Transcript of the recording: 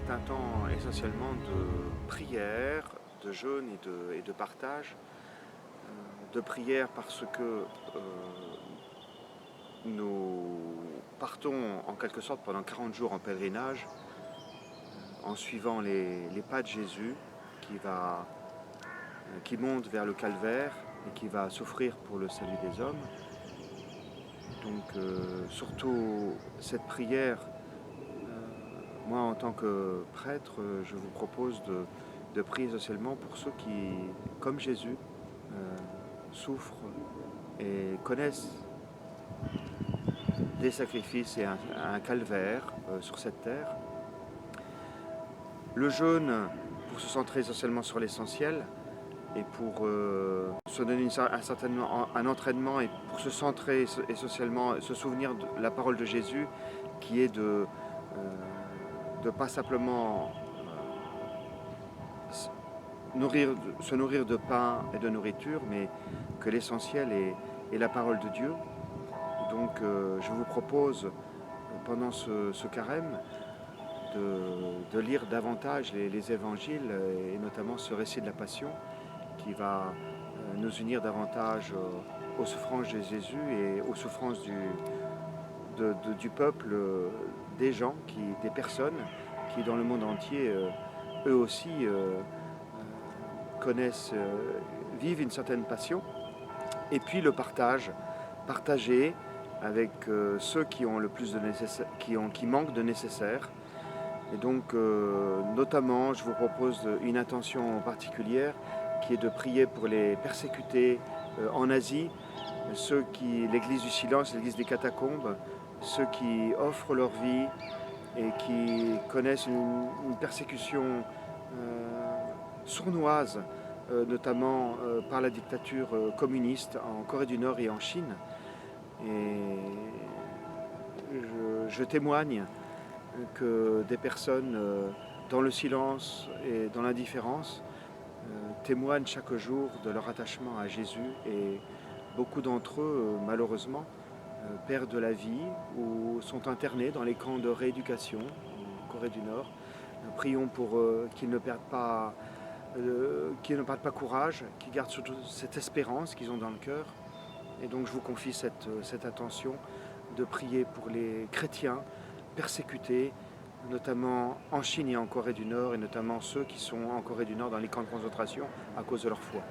est un temps essentiellement de prière, de jeûne et de partage. De prière parce que nous partons en quelque sorte pendant 40 jours en pèlerinage en suivant les pas de Jésus qui monte vers le calvaire et qui va souffrir pour le salut des hommes. Donc surtout cette prière, moi en tant que prêtre, je vous propose de prier essentiellement pour ceux qui, comme Jésus, souffrent et connaissent des sacrifices et un calvaire sur cette terre. Le jeûne pour se centrer essentiellement sur l'essentiel et pour se donner un entraînement et pour se centrer essentiellement, se souvenir de la parole de Jésus qui est de pas simplement se nourrir de pain et de nourriture, mais que l'essentiel est la parole de Dieu. Donc je vous propose pendant ce carême de lire davantage les évangiles et notamment ce récit de la Passion qui va nous unir davantage aux souffrances de Jésus et aux souffrances du peuple, des personnes qui dans le monde entier, eux aussi, connaissent, vivent une certaine passion. Et puis le partager avec ceux qui ont le plus de nécessaire, qui manquent de nécessaire. Et donc, notamment, je vous propose une intention particulière qui est de prier pour les persécutés en Asie, l'Église du silence, l'Église des catacombes, ceux qui offrent leur vie et qui connaissent une persécution sournoise, notamment par la dictature communiste en Corée du Nord et en Chine. Et je témoigne que des personnes dans le silence et dans l'indifférence témoignent chaque jour de leur attachement à Jésus et beaucoup d'entre eux, malheureusement, perdent la vie ou sont internés dans les camps de rééducation en Corée du Nord. Prions pour qu'ils ne perdent pas courage, qu'ils gardent surtout cette espérance qu'ils ont dans le cœur. Et donc je vous confie cette attention de prier pour les chrétiens persécutés, notamment en Chine et en Corée du Nord, et notamment ceux qui sont en Corée du Nord dans les camps de concentration à cause de leur foi.